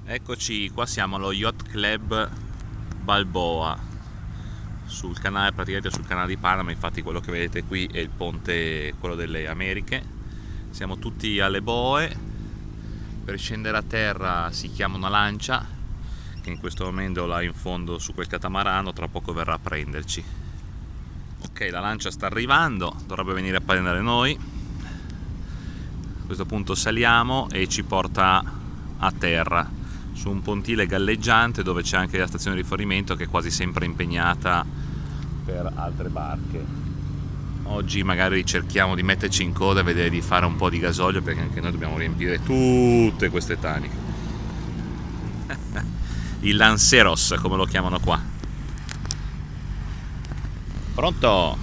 Eccoci, qua siamo allo Yacht Club Balboa, sul canale, praticamente sul canale di Panama. Infatti quello che vedete qui è il ponte, quello delle Americhe. Siamo tutti alle boe. Per scendere a terra si chiama una lancia, che in questo momento là in fondo su quel catamarano, tra poco verrà a prenderci. Ok, la lancia sta arrivando, dovrebbe venire a prendere noi. A questo punto saliamo e ci porta a terra su un pontile galleggiante dove c'è anche la stazione di rifornimento, che è quasi sempre impegnata per altre barche. Oggi magari cerchiamo di metterci in coda e vedere di fare un po' di gasolio, perché anche noi dobbiamo riempire tutte queste taniche. Il Lanceros, come lo chiamano qua. Pronto?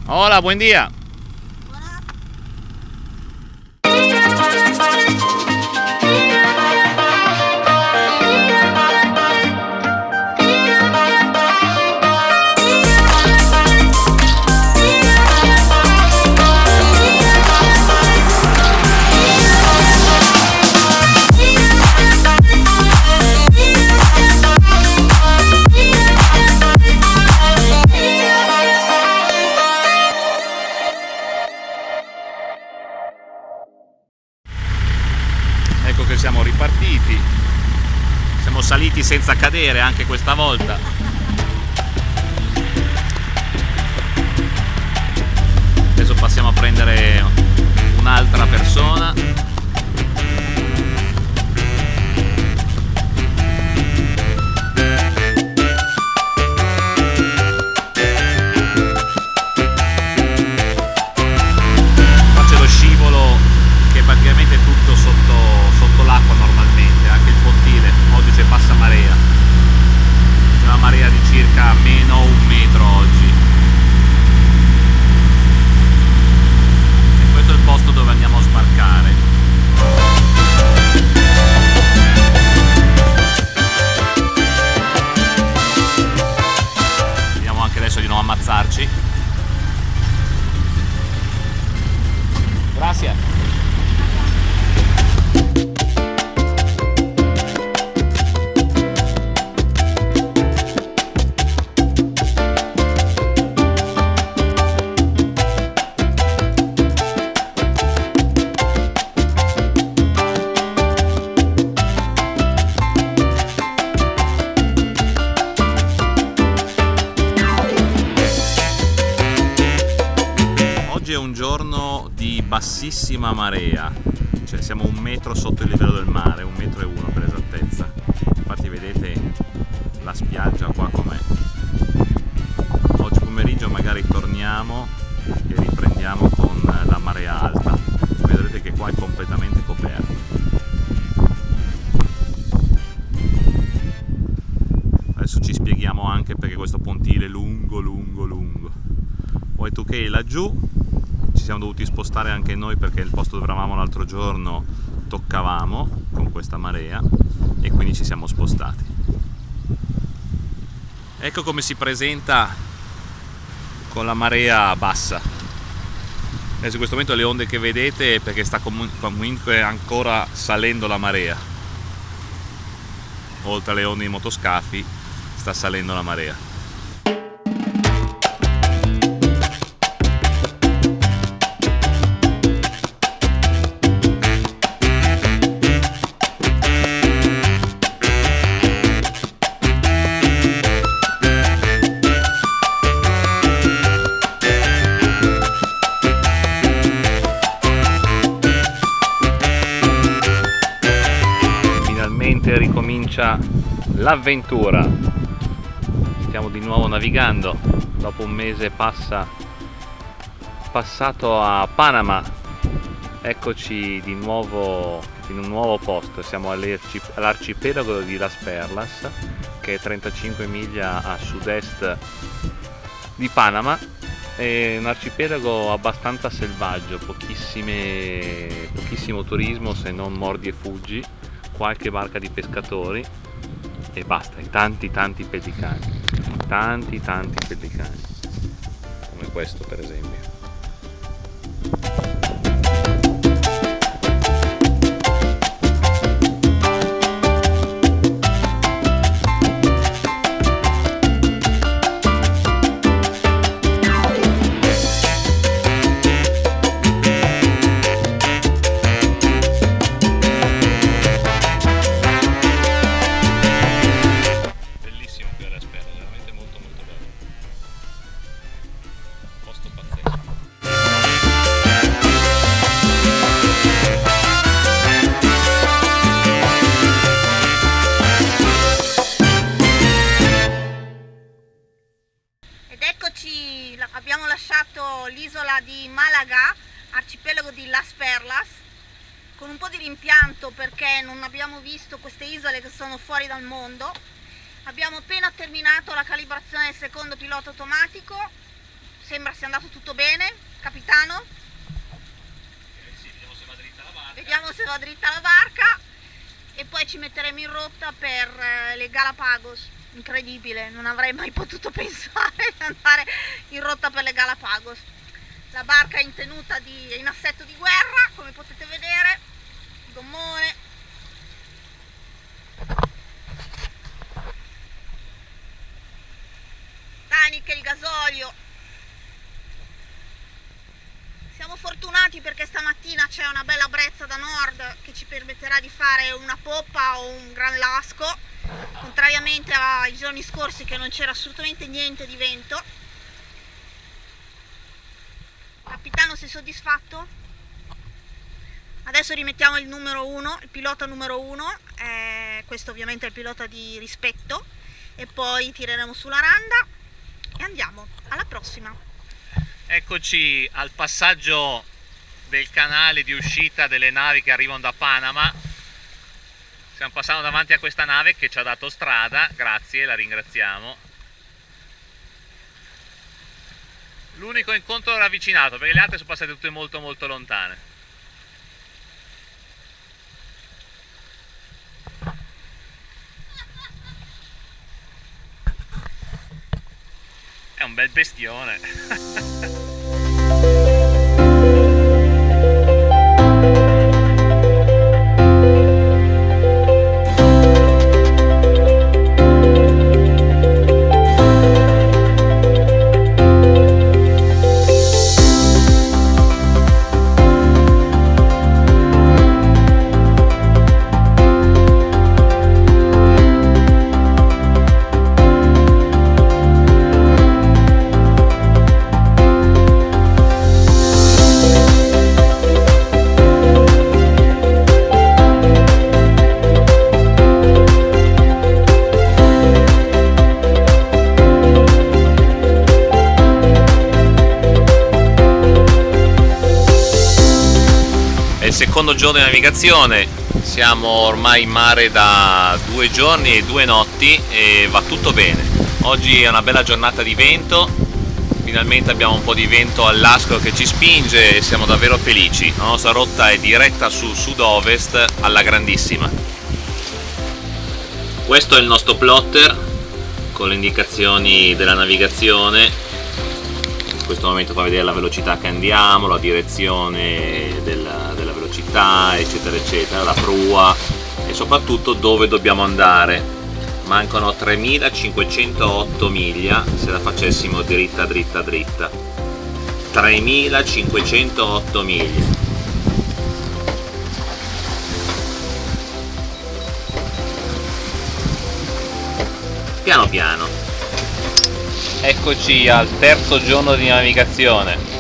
Hola, buen día. Ecco che siamo ripartiti, siamo saliti senza cadere anche questa volta. Adesso passiamo a prendere un'altra persona. Faccio lo scivolo, che praticamente è tutto sotto l'acqua normalmente, anche il pontile. Oggi c'è passa marea, c'è una marea di circa meno 1 metro oggi, e questo è il posto dove andiamo a sbarcare. Vediamo anche adesso di non ammazzarci. Grazie. Oggi è un giorno di bassissima marea, cioè siamo 1 metro sotto il livello del mare, 1,1 metri per esattezza. Infatti vedete la spiaggia qua com'è. Oggi pomeriggio magari torniamo e riprendiamo con la marea alta. Vedrete che qua è completamente coperto. Adesso ci spieghiamo anche perché questo pontile è lungo. Poi tu che laggiù ci siamo dovuti spostare anche noi, perché il posto dove eravamo l'altro giorno toccavamo con questa marea e quindi ci siamo spostati. Ecco come si presenta con la marea bassa. Adesso in questo momento le onde che vedete è perché sta comunque ancora salendo la marea. Oltre alle onde di motoscafi sta salendo la marea. Ricomincia l'avventura, stiamo di nuovo navigando dopo un mese passato a Panama. Eccoci di nuovo in un nuovo posto, siamo all'arcipelago di Las Perlas, che è 35 miglia a sud-est di Panama. È un arcipelago abbastanza selvaggio, pochissimo turismo, se non mordi e fuggi, qualche barca di pescatori e basta, e tanti pellicani, come questo per esempio. sull'isola di Malaga, arcipelago di Las Perlas, con un po' di rimpianto perché non abbiamo visto queste isole che sono fuori dal mondo. Abbiamo appena terminato la calibrazione del secondo pilota automatico, sembra sia andato tutto bene, capitano? Sì, vediamo se va dritta la barca. Vediamo se va dritta la barca e poi ci metteremo in rotta per le Galapagos. Incredibile, non avrei mai potuto pensare di andare in rotta per le Galapagos. La barca è in tenuta in assetto di guerra, come potete vedere, gommone. Taniche, il gasolio. Siamo fortunati perché stamattina c'è una bella brezza da nord che ci permetterà di fare una poppa o un gran lasco, contrariamente ai giorni scorsi che non c'era assolutamente niente di vento. Capitano, sei soddisfatto? Adesso rimettiamo il numero 1, il pilota numero 1, questo ovviamente è il pilota di rispetto, e poi tireremo sulla randa e andiamo, alla prossima. Eccoci al passaggio del canale di uscita delle navi che arrivano da Panama. Stiamo passando davanti a questa nave che ci ha dato strada, grazie, la ringraziamo. L'unico incontro ravvicinato, perché le altre sono passate tutte molto molto lontane. È un bel bestione. Secondo giorno di navigazione, siamo ormai in mare da 2 giorni e 2 notti e va tutto bene. Oggi è una bella giornata di vento, finalmente abbiamo un po' di vento all'ascolo che ci spinge e siamo davvero felici. La nostra rotta è diretta sul sud-ovest alla grandissima. Questo è il nostro plotter con le indicazioni della navigazione. In questo momento fa vedere la velocità che andiamo, la direzione della velocità, eccetera eccetera, la prua e soprattutto dove dobbiamo andare. Mancano 3508 miglia se la facessimo dritta dritta dritta. 3508 miglia. Piano piano. Eccoci al terzo giorno di navigazione.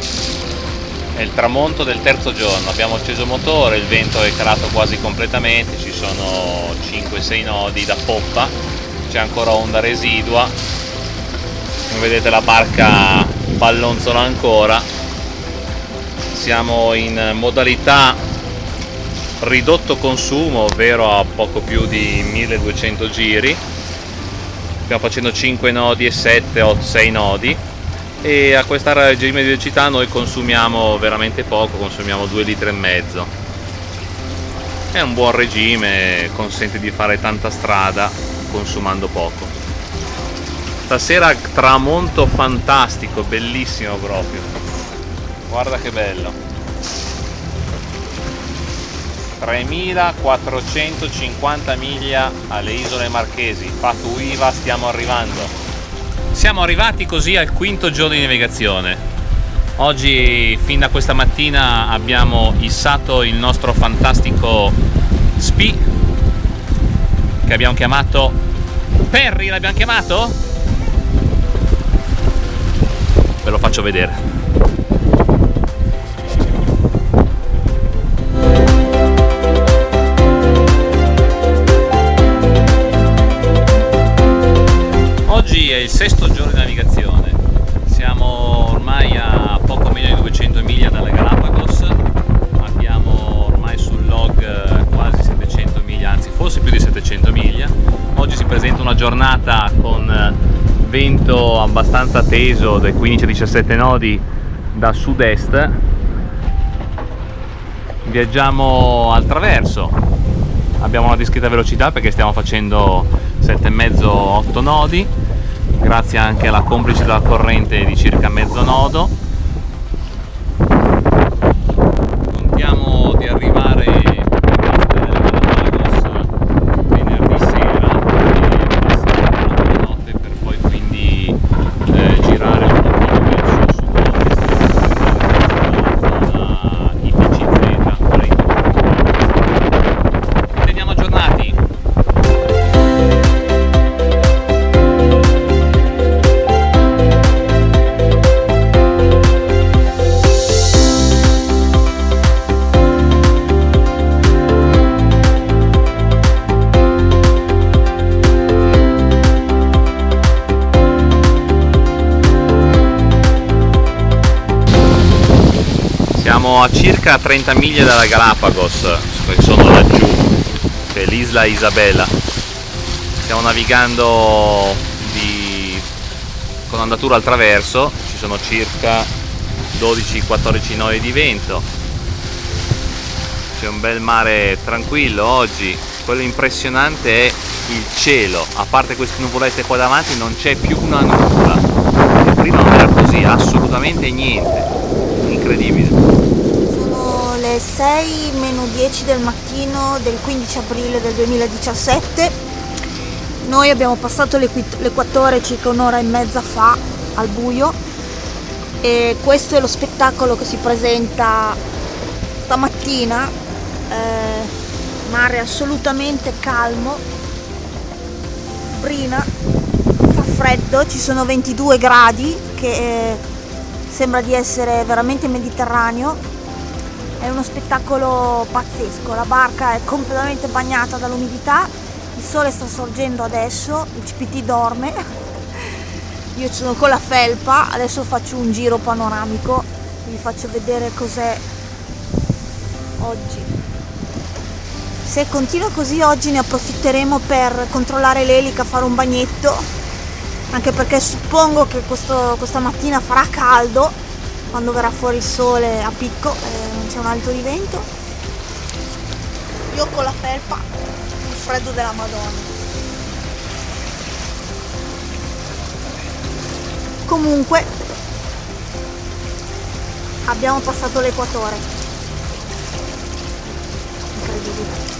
È il tramonto del terzo giorno, abbiamo acceso il motore, il vento è calato quasi completamente, ci sono 5-6 nodi da poppa, c'è ancora onda residua, come vedete la barca ballonzola ancora. Siamo in modalità ridotto consumo, ovvero a poco più di 1200 giri, stiamo facendo 5 nodi e 7 o 6 nodi. E a questa regime di velocità noi consumiamo veramente poco, consumiamo 2,5 litri. È un buon regime, consente di fare tanta strada consumando poco. Stasera tramonto fantastico, bellissimo proprio, guarda che bello. 3450 miglia alle isole Marchesi, Fatuiva, stiamo arrivando. Siamo arrivati così al quinto giorno di navigazione. Oggi, fin da questa mattina, abbiamo issato il nostro fantastico SPI, che abbiamo chiamato Perry, l'abbiamo chiamato? Ve lo faccio vedere. Oggi è il sesto giorno di navigazione, siamo ormai a poco meno di giornata con vento abbastanza teso dai 15-17 nodi da sud-est. Viaggiamo al traverso, abbiamo una discreta velocità perché stiamo facendo 7,5-8 nodi, grazie anche alla complice della corrente di circa mezzo nodo. Contiamo di arrivare in costa delle Galápagos venerdì sera e la notte, per poi quindi girare un pochino verso sud-ovest con IPCZ. Teniamo aggiornati. Siamo a circa 30 miglia dalla Galápagos, che sono laggiù, che è l'Isla Isabela. Stiamo navigando con andatura al traverso, ci sono circa 12-14 nodi di vento. C'è un bel mare tranquillo oggi. Quello impressionante è il cielo, a parte queste nuvolette qua davanti non c'è più una nuvola, e prima non era così, assolutamente niente. Incredibile. Sono le 6:10 del mattino del 15 aprile del 2017. Noi abbiamo passato l'equatore circa un'ora e mezza fa al buio, e questo è lo spettacolo che si presenta stamattina. Mare assolutamente calmo, brina, fa freddo, ci sono 22 gradi, che sembra di essere veramente mediterraneo. È uno spettacolo pazzesco, la barca è completamente bagnata dall'umidità, il sole sta sorgendo adesso, il CPT dorme, io sono con la felpa, adesso faccio un giro panoramico, vi faccio vedere cos'è oggi. Se continua così oggi ne approfitteremo per controllare l'elica, fare un bagnetto, anche perché suppongo che questa mattina farà caldo quando verrà fuori il sole a picco, non c'è un alito di vento. Io con la felpa, il freddo della Madonna. Comunque abbiamo passato l'equatore, incredibile.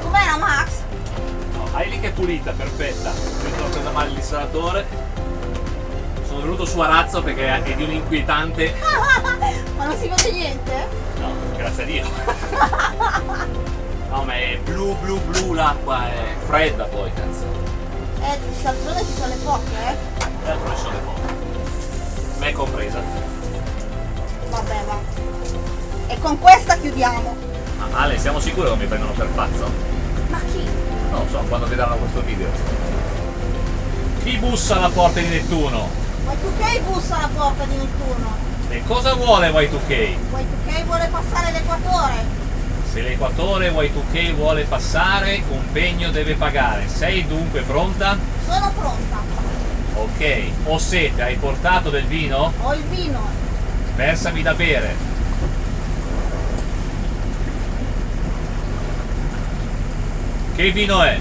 Com'era Max? Hai lì che è pulita, perfetta. Io ho preso male l'installatore. Sono venuto su a razzo perché è di un inquietante. Ma non si vede niente? No, grazie a Dio. No, ma è blu l'acqua, è fredda poi, cazzo. Di Salzone ci sono le foche, Poi sono le foto. Me compresa. Vabbè, va. E con questa chiudiamo. Ma Ale, siamo sicuri che mi prendono per pazzo? Ma chi? Non lo so, quando vedranno questo video. Chi bussa alla porta di Nettuno? Y2K bussa alla porta di Nettuno. E cosa vuole Y2K? Y2K vuole passare l'equatore. Se l'equatore Y2K vuole passare, un pegno deve pagare. Sei dunque pronta? Sono pronta. Ok. Ho sete, hai portato del vino? Ho il vino. Versami da bere. Che vino è?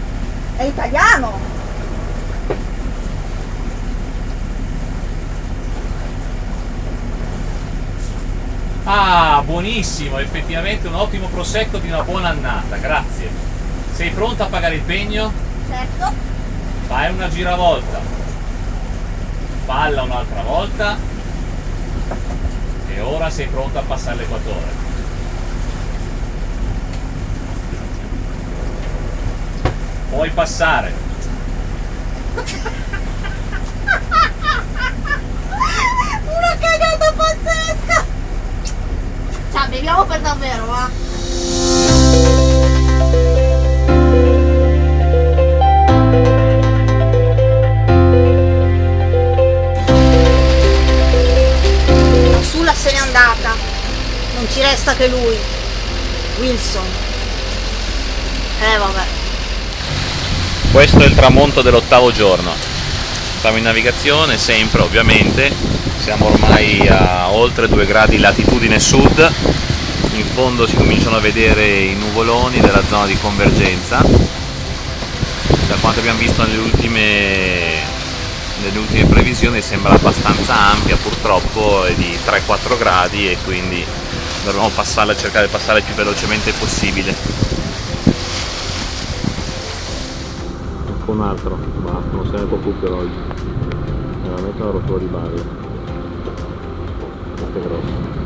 È italiano. Ah, buonissimo, effettivamente un ottimo prosecco di una buona annata, grazie. Sei pronta a pagare il pegno? Certo. Fai una giravolta. Falla un'altra volta. E ora sei pronta a passare l'equatore. Puoi passare. Una cagata pazzesca. Ciao, beviamo per davvero, va? Sulla se n'è andata. Non ci resta che lui. Wilson. Vabbè. Questo è il tramonto dell'8° giorno. Siamo in navigazione, sempre ovviamente, siamo ormai a oltre 2 gradi latitudine sud, in fondo si cominciano a vedere i nuvoloni della zona di convergenza. Da quanto abbiamo visto nelle ultime previsioni sembra abbastanza ampia, purtroppo è di 3-4 gradi e quindi dovremo cercare di passare il più velocemente possibile. Un altro, basta, non se ne può più per oggi, veramente una rottura di balle, questo è grosso.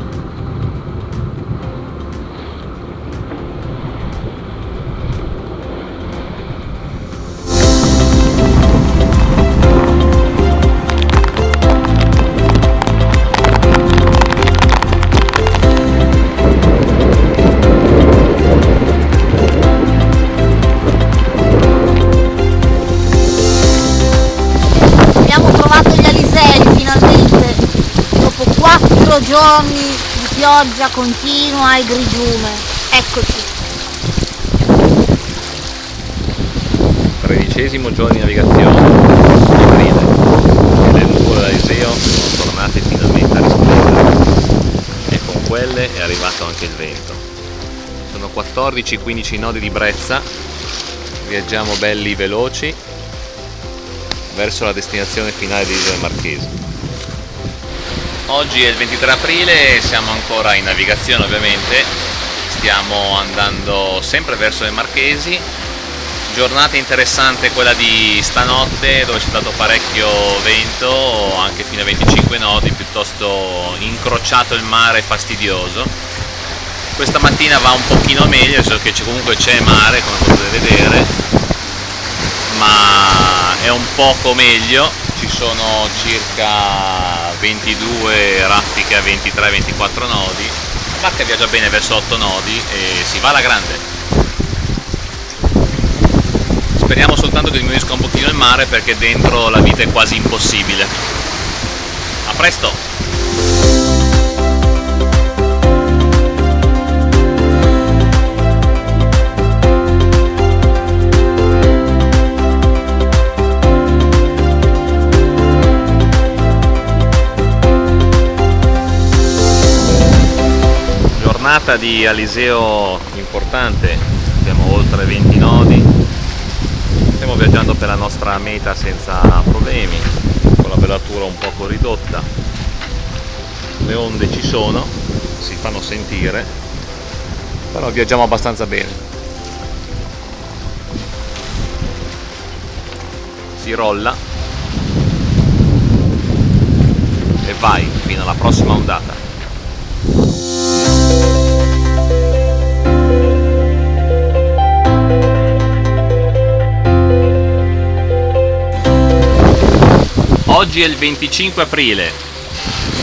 Giorni di pioggia continua e grigiume, eccoci. 13° giorno di navigazione, aprile, e le nuvole d'Aliseo sono tornate finalmente a risplendere e con quelle è arrivato anche il vento. Sono 14-15 nodi di brezza, viaggiamo belli veloci verso la destinazione finale di Isole Marchesi. Oggi è il 23 aprile, siamo ancora in navigazione ovviamente, stiamo andando sempre verso le Marchesi. Giornata interessante quella di stanotte, dove c'è stato parecchio vento, anche fino a 25 nodi, piuttosto incrociato il mare, fastidioso. Questa mattina va un pochino meglio, nel senso che comunque c'è mare, come potete vedere, ma è un poco meglio. Ci sono circa 22 raffiche a 23-24 nodi, la barca viaggia bene verso 8 nodi e si va alla grande. Speriamo soltanto che diminuisca un pochino il mare, perché dentro la vita è quasi impossibile. A presto! Giornata di aliseo importante, abbiamo oltre 20 nodi, stiamo viaggiando per la nostra meta senza problemi, con la velatura un poco ridotta, le onde ci sono, si fanno sentire, però viaggiamo abbastanza bene. Si rolla e vai fino alla prossima ondata. Oggi è il 25 aprile,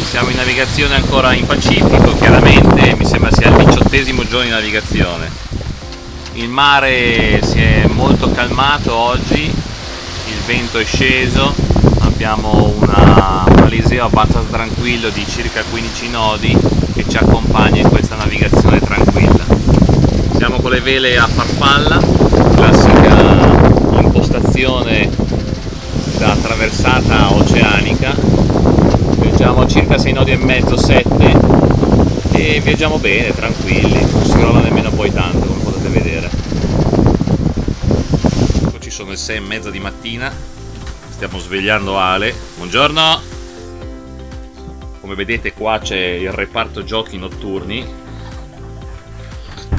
siamo in navigazione ancora in Pacifico, chiaramente mi sembra sia il 18° giorno di navigazione. Il mare si è molto calmato oggi, il vento è sceso, abbiamo un aliseo abbastanza tranquillo di circa 15 nodi che ci accompagna in questa navigazione tranquilla. Siamo con le vele a farfalla, classica impostazione da traversata oceanica, viaggiamo a circa 6 nodi e mezzo, 7, e viaggiamo bene, tranquilli, non si rolla nemmeno poi tanto, come potete vedere. Eccoci, sono le 6:30 di mattina, stiamo svegliando Ale. Buongiorno! Come vedete qua c'è il reparto giochi notturni,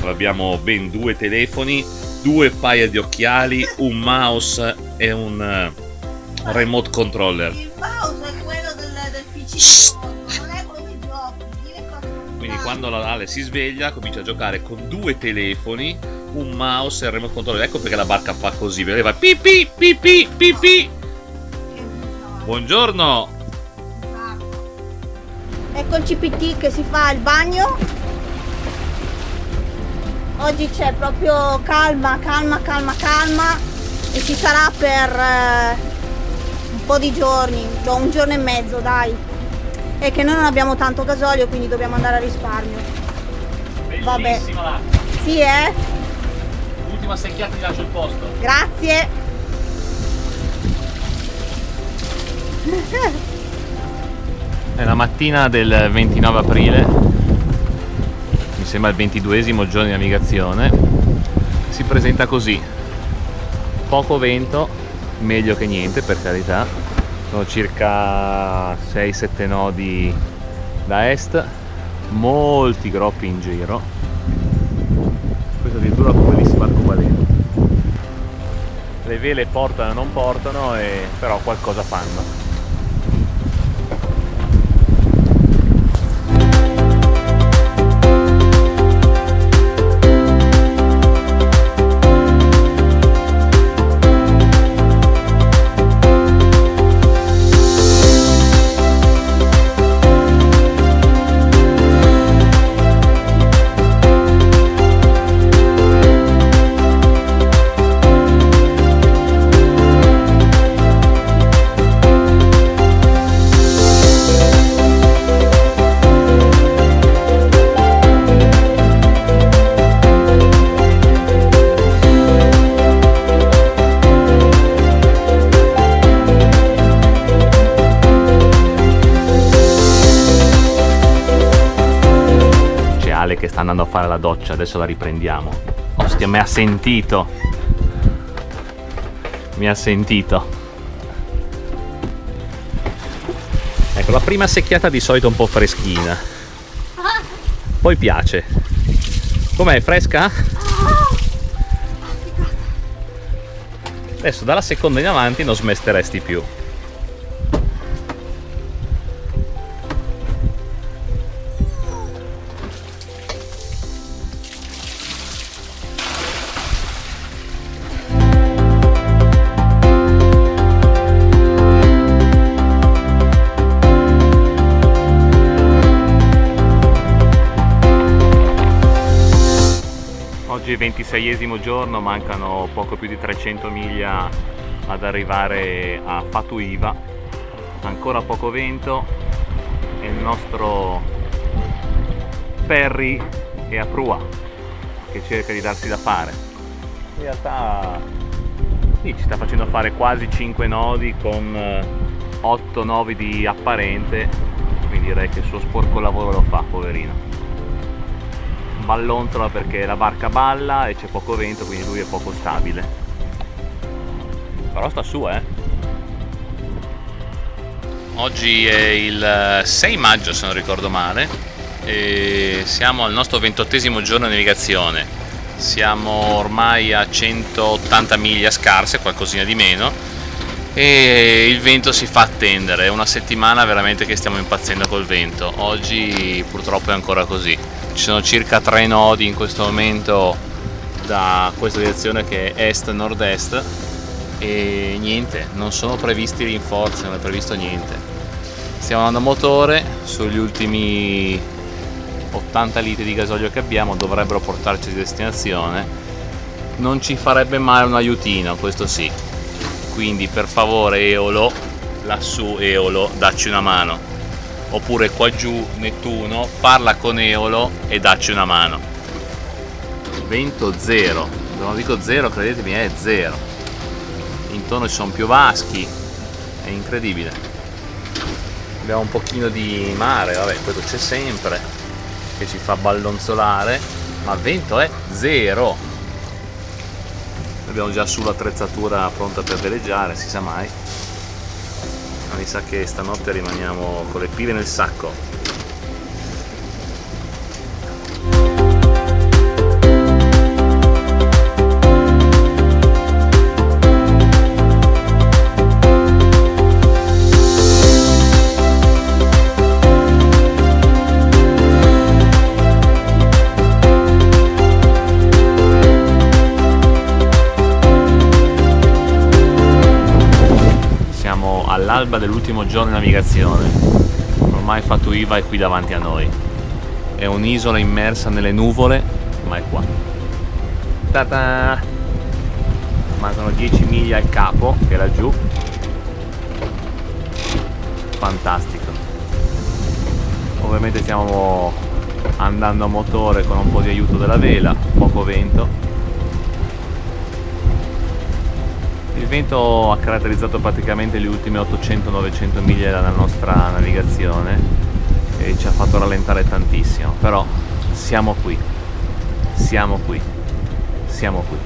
abbiamo ben 2 telefoni, 2 paia di occhiali, un mouse e un remote controller. Il mouse è quello del PC, non è quello dei giochi. Quindi quando la Ale si sveglia comincia a giocare con 2 telefoni, un mouse e il remote controller. Ecco perché la barca fa così, vedete, va pipì pipì pipì. Buongiorno. Ecco il CPT che si fa il bagno. Oggi c'è proprio calma e ci sarà per un po' di giorni, un giorno e mezzo, dai. E che noi non abbiamo tanto gasolio, quindi dobbiamo andare a risparmio. Vabbè. Bellissima l'acqua. Sì, Ultima secchiata ti lascio il posto. Grazie. È la mattina del 29 aprile, mi sembra il 22esimo giorno di navigazione. Si presenta così: poco vento, meglio che niente, per carità. Sono circa 6-7 nodi da est, molti groppi in giro. Questo addirittura con bellissimo arcobaleno. Le vele portano e non portano, però qualcosa fanno. Che sta andando a fare la doccia, adesso la riprendiamo. Ostia, mi ha sentito. Ecco, la prima secchiata di solito un po' freschina, poi piace. Com'è, fresca? Adesso dalla seconda in avanti non smesteresti più. Oggi è il 26esimo giorno, mancano poco più di 300 miglia ad arrivare a Fatuhiva, ancora poco vento e il nostro Perry è a prua che cerca di darsi da fare. In realtà sì, ci sta facendo fare quasi 5 nodi con 8-9 di apparente, quindi direi che il suo sporco lavoro lo fa, poverino. Ballonzola perché la barca balla e c'è poco vento, quindi lui è poco stabile, però sta su, Oggi è il 6 maggio se non ricordo male e siamo al nostro 28esimo giorno di navigazione. Siamo ormai a 180 miglia scarse, qualcosina di meno, e il vento si fa attendere. È una settimana veramente che stiamo impazzendo col vento. Oggi purtroppo è ancora così. Ci sono circa 3 nodi in questo momento da questa direzione che è est-nord-est e niente, non sono previsti rinforzi, non è previsto niente. Stiamo andando a motore, sugli ultimi 80 litri di gasolio che abbiamo dovrebbero portarci a destinazione. Non ci farebbe male un aiutino, questo sì, quindi per favore Eolo, lassù Eolo, dacci una mano. Oppure qua giù Nettuno, parla con Eolo e dacci una mano. Vento zero, non dico zero, credetemi, è zero. Intorno ci sono più vaschi, è incredibile. Abbiamo un pochino di mare, vabbè, questo c'è sempre, che ci fa ballonzolare, ma il vento è zero. Abbiamo già sull'attrezzatura pronta per veleggiare, si sa mai. Ma mi sa che stanotte rimaniamo con le pile nel sacco. All'alba dell'ultimo giorno di navigazione, ormai Fatuhiva è qui davanti a noi, è un'isola immersa nelle nuvole, ma è qua. Ta-ta! Mancano 10 miglia al capo, che è laggiù. Fantastico. Ovviamente stiamo andando a motore con un po' di aiuto della vela, poco vento. Il vento ha caratterizzato praticamente le ultime 800-900 miglia della nostra navigazione e ci ha fatto rallentare tantissimo, però siamo qui, siamo qui, siamo qui.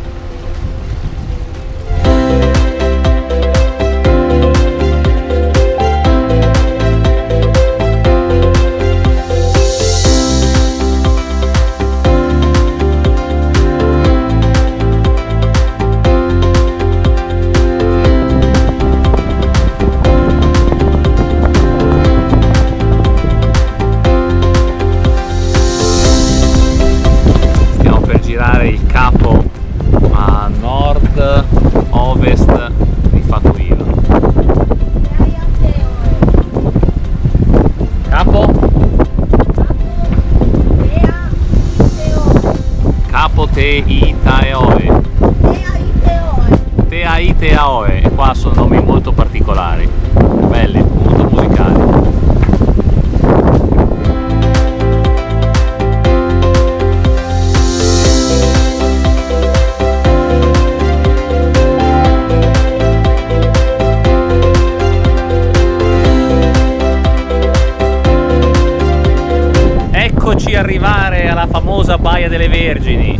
Il capo a nord-ovest di Fatuila. Capo? Capo Te-I-Taeoe. Te-I-Taeoe. E qua sono nomi molto particolari, belli, molto musicali. Eccoci arrivare alla famosa Baia delle Vergini.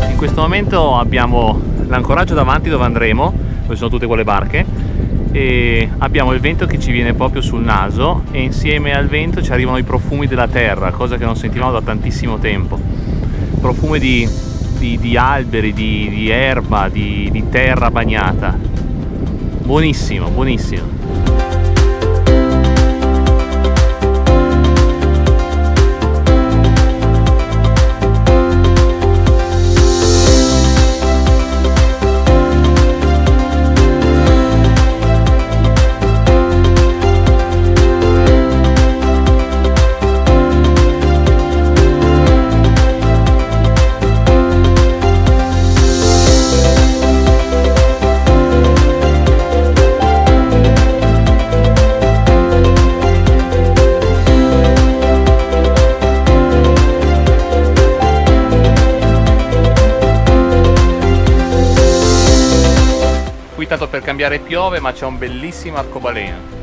In questo momento abbiamo l'ancoraggio davanti dove andremo, dove sono tutte quelle barche, e abbiamo il vento che ci viene proprio sul naso e insieme al vento ci arrivano i profumi della terra, cosa che non sentivamo da tantissimo tempo. Profumi di alberi, di erba, di terra bagnata. Buonissimo, buonissimo. Qui tanto per cambiare piove, ma c'è un bellissimo arcobaleno.